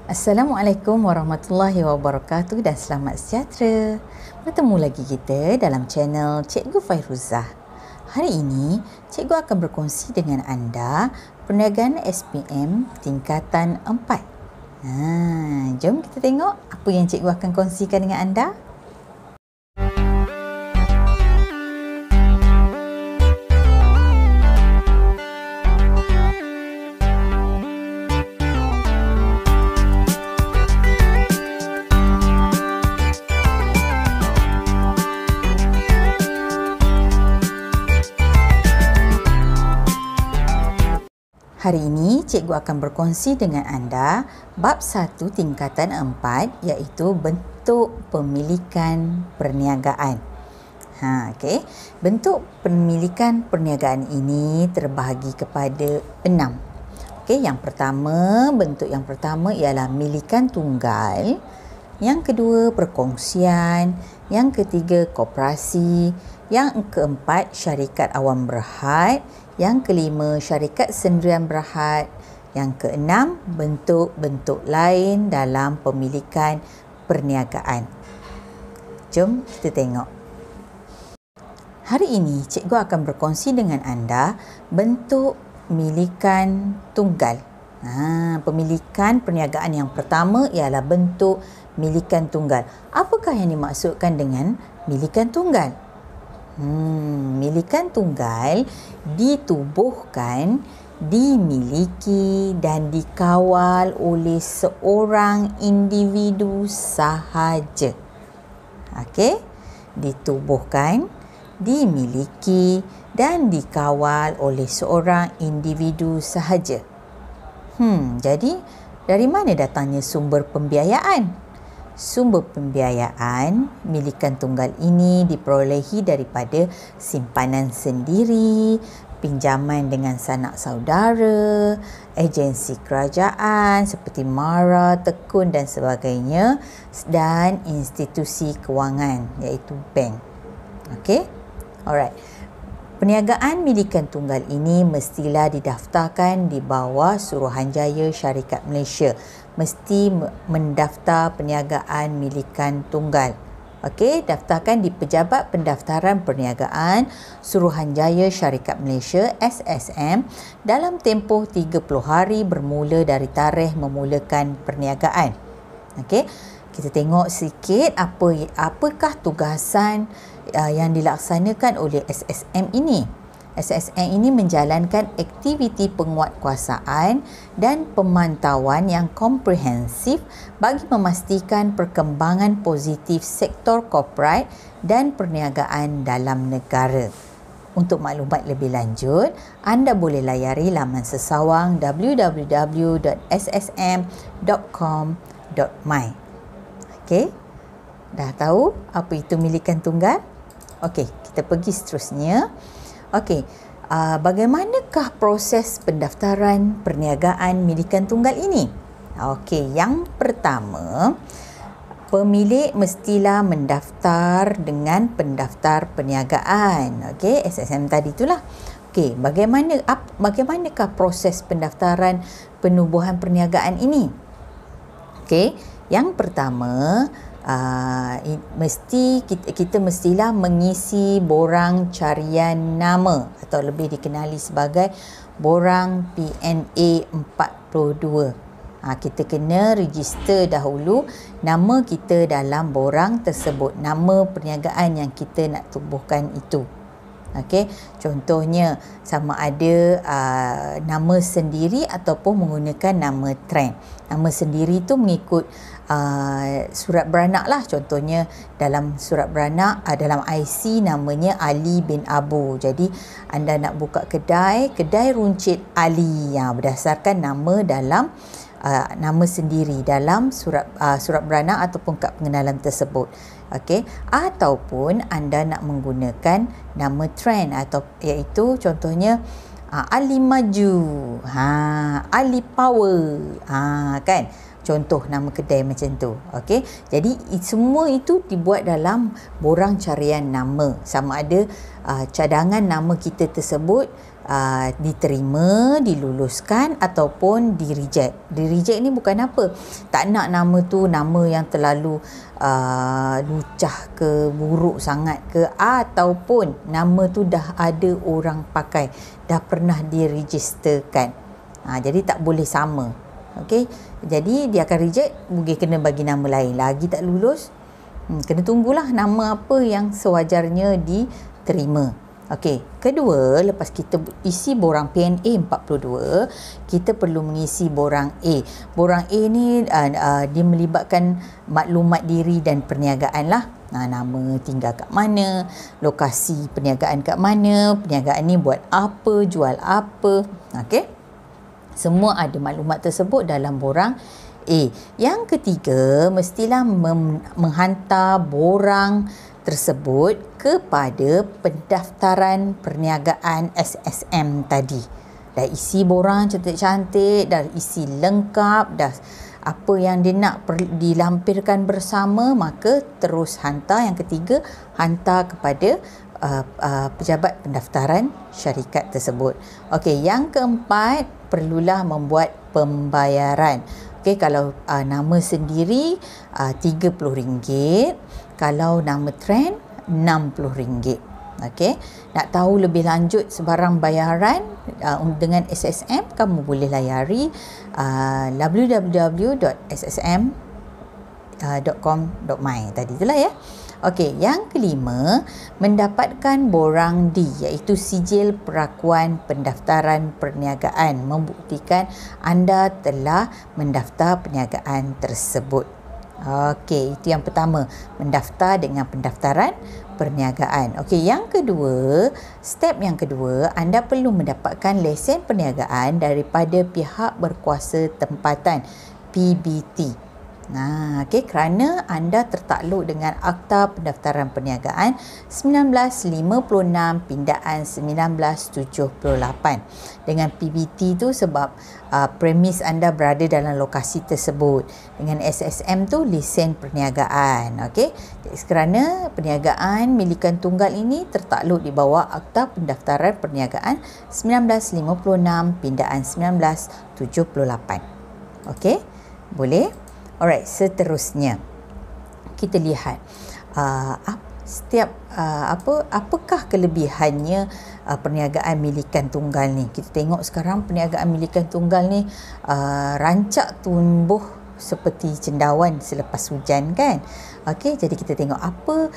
Assalamualaikum warahmatullahi wabarakatuh dan selamat sejahtera. Bertemu lagi kita dalam channel Cikgu Fairuzah. Hari ini, Cikgu akan berkongsi dengan anda perniagaan SPM tingkatan 4. Jom kita tengok apa yang Cikgu akan kongsikan dengan anda. Hari ini, Cikgu akan berkongsi dengan anda bab 1 tingkatan 4 iaitu bentuk pemilikan perniagaan. Okey. Bentuk pemilikan perniagaan ini terbahagi kepada 6. Okey, bentuk yang pertama ialah milikan tunggal. Yang kedua, perkongsian. Yang ketiga, koperasi. Yang keempat, syarikat awam berhad. Yang kelima, syarikat sendirian berhad. Yang keenam, bentuk-bentuk lain dalam pemilikan perniagaan. Jom kita tengok. Hari ini, Cikgu akan berkongsi dengan anda bentuk milikan tunggal. Pemilikan perniagaan yang pertama ialah bentuk milikan tunggal. Apakah yang dimaksudkan dengan milikan tunggal? Milikan tunggal ditubuhkan, dimiliki dan dikawal oleh seorang individu sahaja. Okey, ditubuhkan, dimiliki dan dikawal oleh seorang individu sahaja. Jadi dari mana datangnya sumber pembiayaan? Sumber pembiayaan milikan tunggal ini diperolehi daripada simpanan sendiri, pinjaman dengan sanak saudara, agensi kerajaan seperti MARA, Tekun dan sebagainya, dan institusi kewangan iaitu bank. Okey? Alright. Perniagaan milikan tunggal ini mestilah didaftarkan di bawah Suruhanjaya Syarikat Malaysia. Mesti mendaftar perniagaan milikan tunggal. Okey, daftarkan di Pejabat Pendaftaran Perniagaan Suruhanjaya Syarikat Malaysia SSM dalam tempoh 30 hari bermula dari tarikh memulakan perniagaan. Okey, kita tengok sikit apakah tugasan yang dilaksanakan oleh SSM ini. SSM ini menjalankan aktiviti penguatkuasaan dan pemantauan yang komprehensif bagi memastikan perkembangan positif sektor korporat dan perniagaan dalam negara. Untuk maklumat lebih lanjut, anda boleh layari laman sesawang www.ssm.com.my. Okey, dah tahu apa itu milikan tunggal? Okey, kita pergi seterusnya. Okey, bagaimanakah proses pendaftaran perniagaan milikan tunggal ini? Okey, yang pertama, pemilik mestilah mendaftar dengan pendaftar perniagaan. Okey, SSM tadi itulah. Okey, bagaimanakah proses pendaftaran penubuhan perniagaan ini? Okey, yang pertama, kita mestilah mengisi borang carian nama atau lebih dikenali sebagai borang PNA 42. Kita kena register dahulu nama kita dalam borang tersebut, nama perniagaan yang kita nak tubuhkan itu. Okey, contohnya sama ada nama sendiri ataupun menggunakan nama trend. Nama sendiri tu mengikut surat beranak lah. Contohnya dalam surat beranak, dalam IC namanya Ali bin Abu. Jadi anda nak buka kedai runcit Ali, berdasarkan nama dalam nama sendiri dalam surat beranak ataupun kad pengenalan tersebut. Okey, ataupun anda nak menggunakan nama trend iaitu contohnya Ali Maju, Ali Power, kan? Contoh nama kedai macam tu. Okey, jadi semua itu dibuat dalam borang carian nama. Sama ada cadangan nama kita tersebut diterima, diluluskan ataupun di-reject. Di-reject ni bukan apa, tak nak nama tu nama yang terlalu lucah ke, buruk sangat ke, ataupun nama tu dah ada orang pakai, dah pernah diregisterkan. Jadi tak boleh sama. Okey, jadi dia akan reject, mungkin kena bagi nama lain, lagi tak lulus. Kena tunggulah nama apa yang sewajarnya diterima. Okey, kedua, lepas kita isi borang PNA 42, kita perlu mengisi borang A. Borang A ni dia melibatkan maklumat diri dan perniagaan lah. Nama tinggal kat mana, lokasi perniagaan kat mana, perniagaan ni buat apa, jual apa. Okey, semua ada maklumat tersebut dalam borang A. Yang ketiga, mestilah menghantar borang tersebut kepada pendaftaran perniagaan SSM tadi. Dah isi borang cantik-cantik, dah isi lengkap, dah apa yang dia nak dilampirkan bersama, maka terus hantar. Yang ketiga, hantar kepada pejabat pendaftaran syarikat tersebut. Okey, yang keempat, perlulah membuat pembayaran. Okey, kalau nama sendiri RM30, kalau nama trend RM60. Okey, nak tahu lebih lanjut sebarang bayaran dengan SSM, kamu boleh layari www.ssm.com.my tadi itulah ya. Okey, yang kelima, mendapatkan borang D, iaitu sijil perakuan pendaftaran perniagaan, membuktikan anda telah mendaftar perniagaan tersebut. Okey, itu yang pertama, mendaftar dengan pendaftaran perniagaan. Okey, yang kedua, step yang kedua, anda perlu mendapatkan lesen perniagaan daripada pihak berkuasa tempatan, PBT. Okey, kerana anda tertakluk dengan Akta Pendaftaran Perniagaan 1956 pindaan 1978. Dengan PBT tu sebab premis anda berada dalam lokasi tersebut. Dengan SSM tu lesen perniagaan. Okey, kerana perniagaan milikan tunggal ini tertakluk di bawah Akta Pendaftaran Perniagaan 1956 pindaan 1978. Okey, boleh? Alright, seterusnya kita lihat apakah kelebihannya perniagaan milikan tunggal ni. Kita tengok sekarang perniagaan milikan tunggal ni rancak tumbuh seperti cendawan selepas hujan kan. Okey, jadi kita tengok apa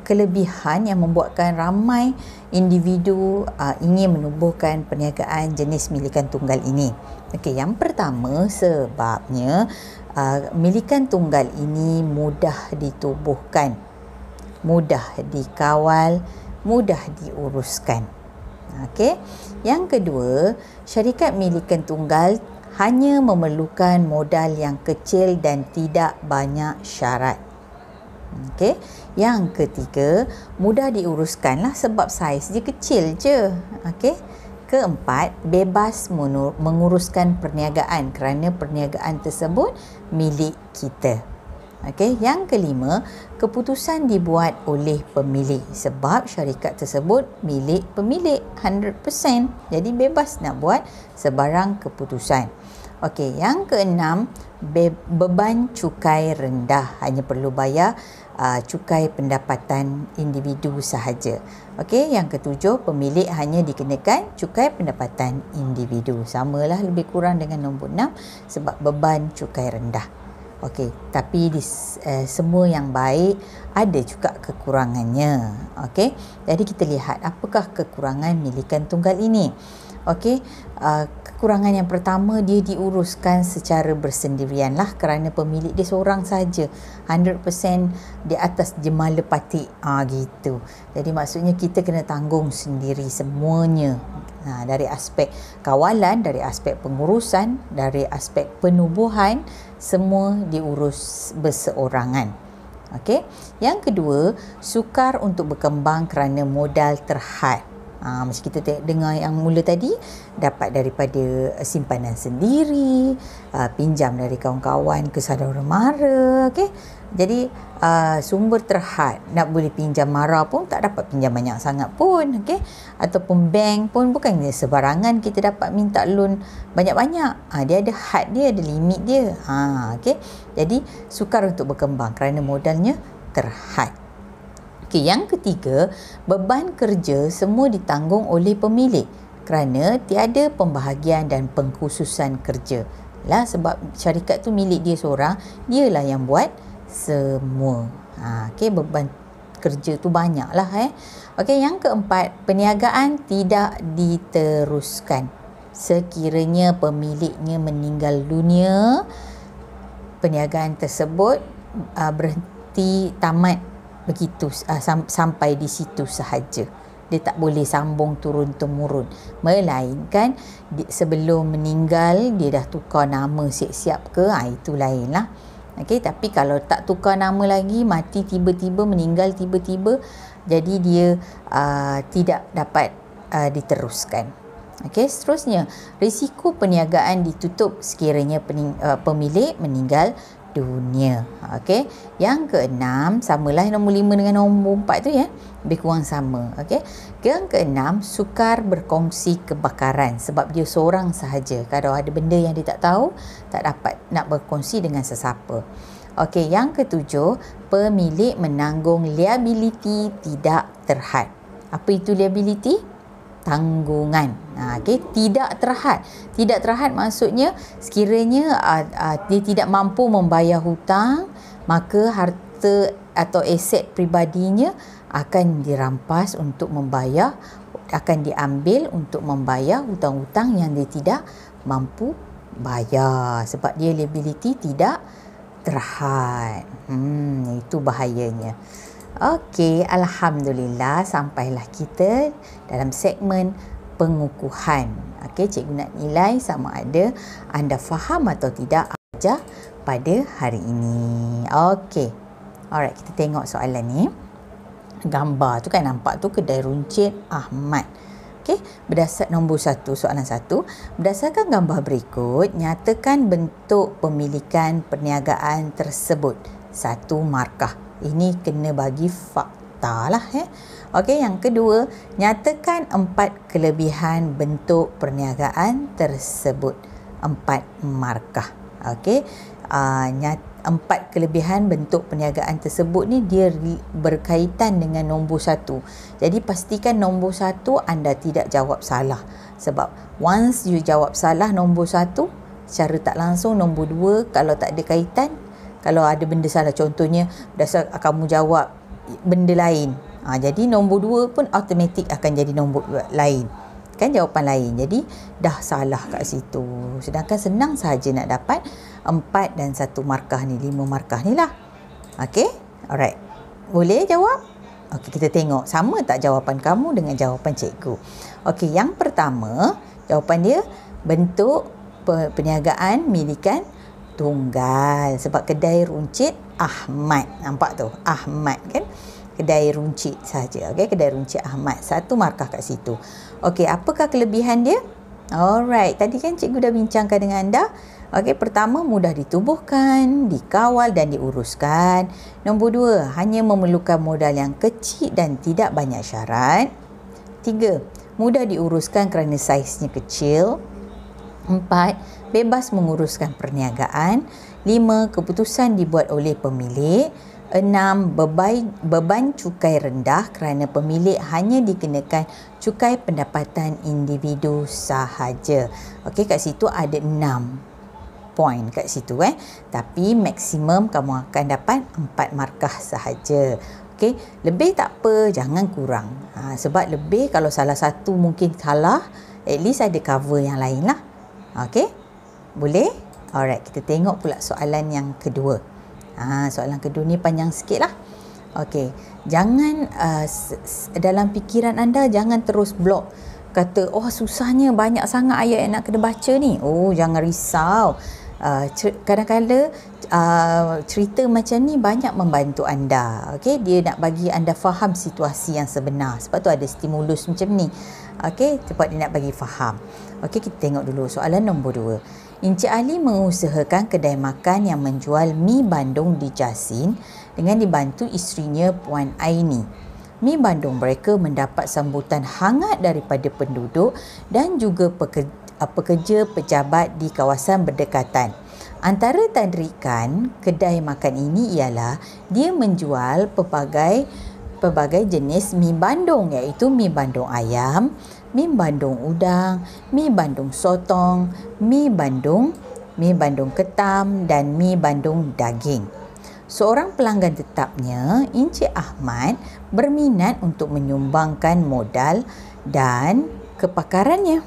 kelebihan yang membuatkan ramai individu ingin menubuhkan perniagaan jenis milikan tunggal ini. Okey, yang pertama, sebabnya milikan tunggal ini mudah ditubuhkan, mudah dikawal, mudah diuruskan. Okey. Yang kedua, syarikat milikan tunggal hanya memerlukan modal yang kecil dan tidak banyak syarat. Okey. Yang ketiga, mudah diuruskanlah sebab saiz dia kecil je. Okey. Keempat, bebas menguruskan perniagaan kerana perniagaan tersebut milik kita. Okey, yang kelima, keputusan dibuat oleh pemilik sebab syarikat tersebut milik pemilik 100%. Jadi bebas nak buat sebarang keputusan. Okey, yang keenam, beban cukai rendah, hanya perlu bayar cukai pendapatan individu sahaja. Okey, yang ketujuh, pemilik hanya dikenakan cukai pendapatan individu. Samalah lebih kurang dengan nombor 6 sebab beban cukai rendah. Okey, tapi semua yang baik ada juga kekurangannya. Okey, jadi kita lihat apakah kekurangan milikan tunggal ini. Okey, kekurangan yang pertama, dia diuruskan secara bersendirian lah kerana pemilik dia seorang saja, 100% di atas jemala patik gitu. Jadi maksudnya kita kena tanggung sendiri semuanya. Dari aspek kawalan, dari aspek pengurusan, dari aspek penubuhan, semua diurus berseorangan. Okey. Yang kedua, sukar untuk berkembang kerana modal terhad. Macam kita dengar yang mula tadi, dapat daripada simpanan sendiri, pinjam dari kawan-kawan ke saudara mara. Okey, jadi sumber terhad, nak boleh pinjam mara pun tak dapat pinjam banyak sangat pun. Okey, ataupun bank pun bukannya sebarangan kita dapat minta loan banyak-banyak. Dia ada had dia, ada limit dia. Okey, jadi sukar untuk berkembang kerana modalnya terhad. Okey, yang ketiga, beban kerja semua ditanggung oleh pemilik kerana tiada pembahagian dan pengkhususan kerja. Sebab syarikat tu milik dia seorang, dialah yang buat semua. Okey, beban kerja tu banyak lah. Okey, yang keempat, perniagaan tidak diteruskan. Sekiranya pemiliknya meninggal dunia, perniagaan tersebut berhenti, tamat begitu, sampai di situ sahaja. Dia tak boleh sambung turun-temurun, melainkan sebelum meninggal dia dah tukar nama siap-siap ke, itu lain lah. Okey, tapi kalau tak tukar nama lagi, mati tiba-tiba, meninggal tiba-tiba, jadi dia tidak dapat diteruskan. Okey, seterusnya, risiko perniagaan ditutup sekiranya pemilik meninggal dunia. Okey, yang keenam, samalah nombor 5 dengan nombor 4 tu ya, lebih kurang sama. Okey, yang keenam, sukar berkongsi kebakaran sebab dia seorang sahaja. Kalau ada benda yang dia tak tahu, tak dapat nak berkongsi dengan sesiapa. Okey, yang ketujuh, pemilik menanggung liability tidak terhad. Apa itu liability? Tanggungan. Okey, tidak terhad. Tidak terhad maksudnya sekiranya dia tidak mampu membayar hutang, maka harta atau aset peribadinya akan dirampas untuk membayar, akan diambil untuk membayar hutang-hutang yang dia tidak mampu bayar sebab dia liability tidak terhad. Itu bahayanya. Okey, alhamdulillah sampailah kita dalam segmen pengukuhan. Okey, cikgu nak nilai sama ada anda faham atau tidak ajar pada hari ini. Okey. Alright, kita tengok soalan ni. Gambar tu kan nampak tu kedai runcit Ahmad. Okey, nombor 1, soalan 1. Berdasarkan gambar berikut, nyatakan bentuk pemilikan perniagaan tersebut. 1 markah. Ini kena bagi fakta lah. Okey, yang kedua, nyatakan 4 kelebihan bentuk perniagaan tersebut. 4 markah. Okey, 4 kelebihan bentuk perniagaan tersebut ni dia berkaitan dengan nombor 1. Jadi pastikan nombor 1 anda tidak jawab salah. Sebab once you jawab salah nombor 1, secara tak langsung nombor 2 kalau tak ada kaitan, kalau ada benda salah, contohnya berdasar kamu jawab benda lain, jadi nombor 2 pun automatik akan jadi nombor lain, kan, jawapan lain. Jadi dah salah kat situ. Sedangkan senang sahaja nak dapat 4 dan 1 markah ni, 5 markah ni lah. Okey, alright, boleh jawab? Okey, kita tengok sama tak jawapan kamu dengan jawapan cikgu. Okey, yang pertama jawapan dia bentuk perniagaan milikan tunggal sebab kedai runcit Ahmad. Nampak tu, Ahmad kan, kedai runcit saja. Okey, kedai runcit Ahmad, 1 markah kat situ. Okey, apakah kelebihan dia? Alright, tadi kan cikgu dah bincangkan dengan anda. Okey, pertama, mudah ditubuhkan, dikawal dan diuruskan. Nombor 2, hanya memerlukan modal yang kecil dan tidak banyak syarat. 3, mudah diuruskan kerana saiznya kecil. 4, bebas menguruskan perniagaan. 5, keputusan dibuat oleh pemilik. 6, beban cukai rendah kerana pemilik hanya dikenakan cukai pendapatan individu sahaja. Okey, kat situ ada 6 poin kat situ tapi maksimum kamu akan dapat 4 markah sahaja. Okey, lebih tak apa, jangan kurang. Sebab lebih kalau salah satu mungkin salah, at least ada cover yang lain lah. Okey, boleh? Alright, kita tengok pula soalan yang kedua. Soalan kedua ni panjang sikit lah. Okey, jangan dalam fikiran anda jangan terus blok. Kata, oh susahnya banyak sangat ayat yang nak kena baca ni. Oh, jangan risau. kadang-kadang cerita macam ni banyak membantu anda. Okey, dia nak bagi anda faham situasi yang sebenar. Sebab tu ada stimulus macam ni. Okey, sebab dia nak bagi faham. Okey, kita tengok dulu soalan nombor 2. Encik Ali mengusahakan kedai makan yang menjual mi bandung di Jasin dengan dibantu isterinya Puan Aini. Mi bandung mereka mendapat sambutan hangat daripada penduduk dan juga pekerja pejabat di kawasan berdekatan. Antara tarikan kedai makan ini ialah dia menjual pelbagai jenis mi bandung, iaitu mi bandung ayam, mi bandung udang, mi bandung sotong, mi bandung ketam dan mi bandung daging. Seorang pelanggan tetapnya, Encik Ahmad, berminat untuk menyumbangkan modal dan kepakarannya.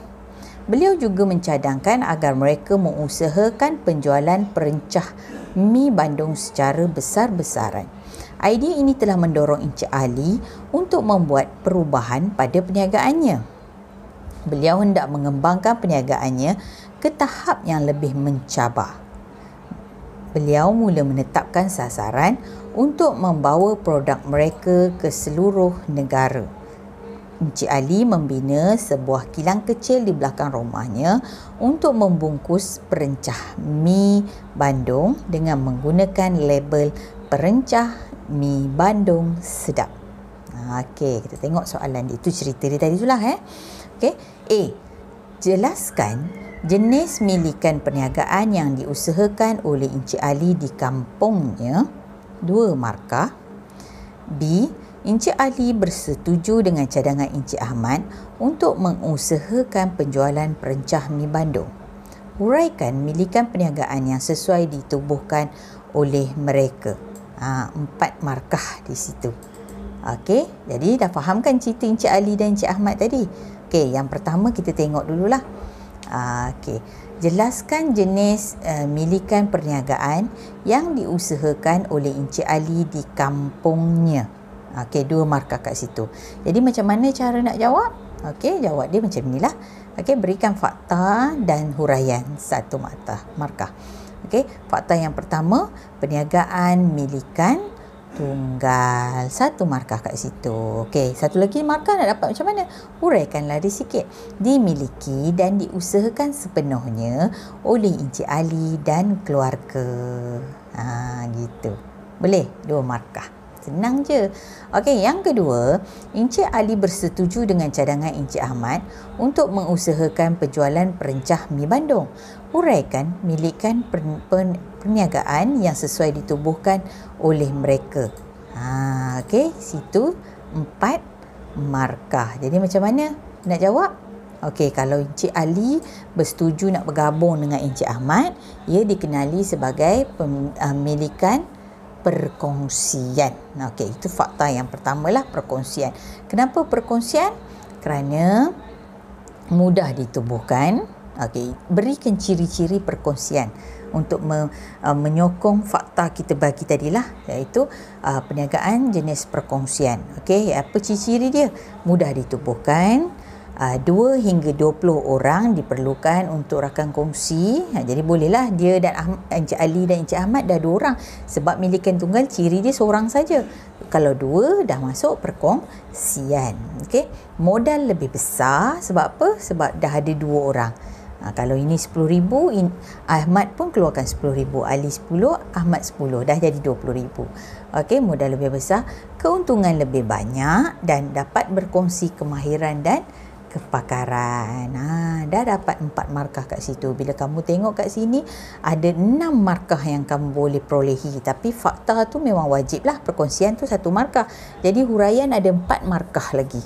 Beliau juga mencadangkan agar mereka mengusahakan penjualan perencah mi bandung secara besar-besaran. Idea ini telah mendorong Encik Ali untuk membuat perubahan pada perniagaannya. Beliau hendak mengembangkan perniagaannya ke tahap yang lebih mencabar. Beliau mula menetapkan sasaran untuk membawa produk mereka ke seluruh negara. Encik Ali membina sebuah kilang kecil di belakang rumahnya untuk membungkus perencah mi bandung dengan menggunakan label perencah mi bandung sedap. Okey, kita tengok soalan dia. Itu cerita dia tadi itulah. Okey. A. Jelaskan jenis milikan perniagaan yang diusahakan oleh Encik Ali di kampungnya. 2 markah. B. Encik Ali bersetuju dengan cadangan Encik Ahmad untuk mengusahakan penjualan perencah mi bandung. Huraikan milikan perniagaan yang sesuai ditubuhkan oleh mereka. 4 markah di situ. Okey, jadi dah fahamkan cerita Encik Ali dan Encik Ahmad tadi. Okey, yang pertama kita tengok dululah. Okey, jelaskan jenis milikan perniagaan yang diusahakan oleh Encik Ali di kampungnya. Okey, 2 markah kat situ. Jadi macam mana cara nak jawab? Okey, jawab dia macam inilah. Okey, berikan fakta dan huraian 1 markah. Okey, fakta yang pertama, perniagaan milikan tunggal. 1 markah kat situ. Okey, satu lagi markah nak dapat macam mana? Huraikanlah dia sikit. Dimiliki dan diusahakan sepenuhnya oleh Encik Ali dan keluarga. Gitu. Boleh? 2 markah. Senang je. Okey, yang kedua, Encik Ali bersetuju dengan cadangan Encik Ahmad untuk mengusahakan penjualan perencah mi bandung. Huraikan milikan perniagaan yang sesuai ditubuhkan oleh mereka. Okey, situ 4 markah. Jadi macam mana nak jawab? Okey, kalau Encik Ali bersetuju nak bergabung dengan Encik Ahmad, ia dikenali sebagai milikan perkongsian. Okey, itu fakta yang pertama lah, perkongsian. Kenapa perkongsian? Kerana mudah ditubuhkan. Okey, berikan ciri-ciri perkongsian untuk menyokong fakta kita bagi tadilah, iaitu perniagaan jenis perkongsian. Okey, apa ciri-ciri dia? Mudah ditubuhkan. 2 hingga 20 orang diperlukan untuk rakan kongsi. Jadi bolehlah dia dan Encik Ali dan Encik Ahmad dah 2 orang. Sebab milikan tunggal ciri dia seorang saja. Kalau 2 dah masuk perkongsian. Okey, modal lebih besar sebab apa? Sebab dah ada 2 orang. Kalau ini 10,000, Ahmad pun keluarkan 10,000, Ali 10, Ahmad 10, dah jadi 20,000. Okey, modal lebih besar, keuntungan lebih banyak dan dapat berkongsi kemahiran dan kepakaran. Dah dapat 4 markah kat situ. Bila kamu tengok kat sini, ada 6 markah yang kamu boleh perolehi. Tapi fakta tu memang wajib lah. Perkongsian tu 1 markah. Jadi huraian ada 4 markah lagi.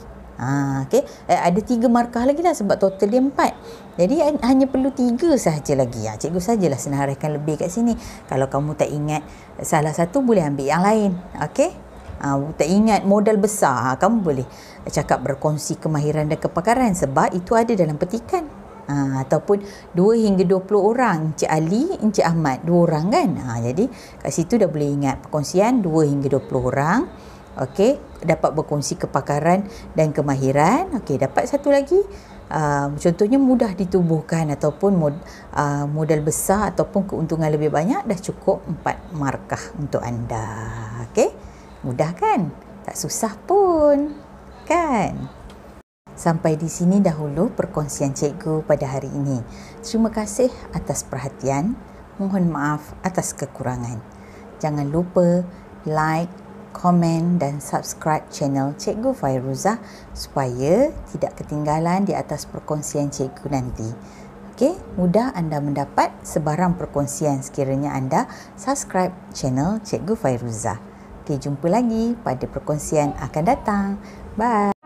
Okay. Ada 3 markah lagi lah sebab total dia 4. Jadi hanya perlu 3 sahaja lagi. Cikgu sajalah senaraikan lebih kat sini. Kalau kamu tak ingat salah satu, boleh ambil yang lain. Okey. Tak ingat modal besar, kamu boleh cakap berkongsi kemahiran dan kepakaran sebab itu ada dalam petikan. Ataupun 2 hingga 20 orang, Encik Ali, Encik Ahmad, 2 orang kan. Jadi kat situ dah boleh ingat perkongsian 2 hingga 20 orang. Okey, dapat berkongsi kepakaran dan kemahiran. Okey, dapat satu lagi contohnya mudah ditubuhkan ataupun modal besar ataupun keuntungan lebih banyak, dah cukup 4 markah untuk anda. Okey, mudah kan? Tak susah pun kan? Sampai di sini dahulu perkongsian cikgu pada hari ini. Terima kasih atas perhatian. Mohon maaf atas kekurangan. Jangan lupa like, komen dan subscribe channel Cikgu Fairuzah supaya tidak ketinggalan di atas perkongsian cikgu nanti. Okey, mudah anda mendapat sebarang perkongsian sekiranya anda subscribe channel Cikgu Fairuzah. Okey, jumpa lagi pada perkongsian akan datang. Bye.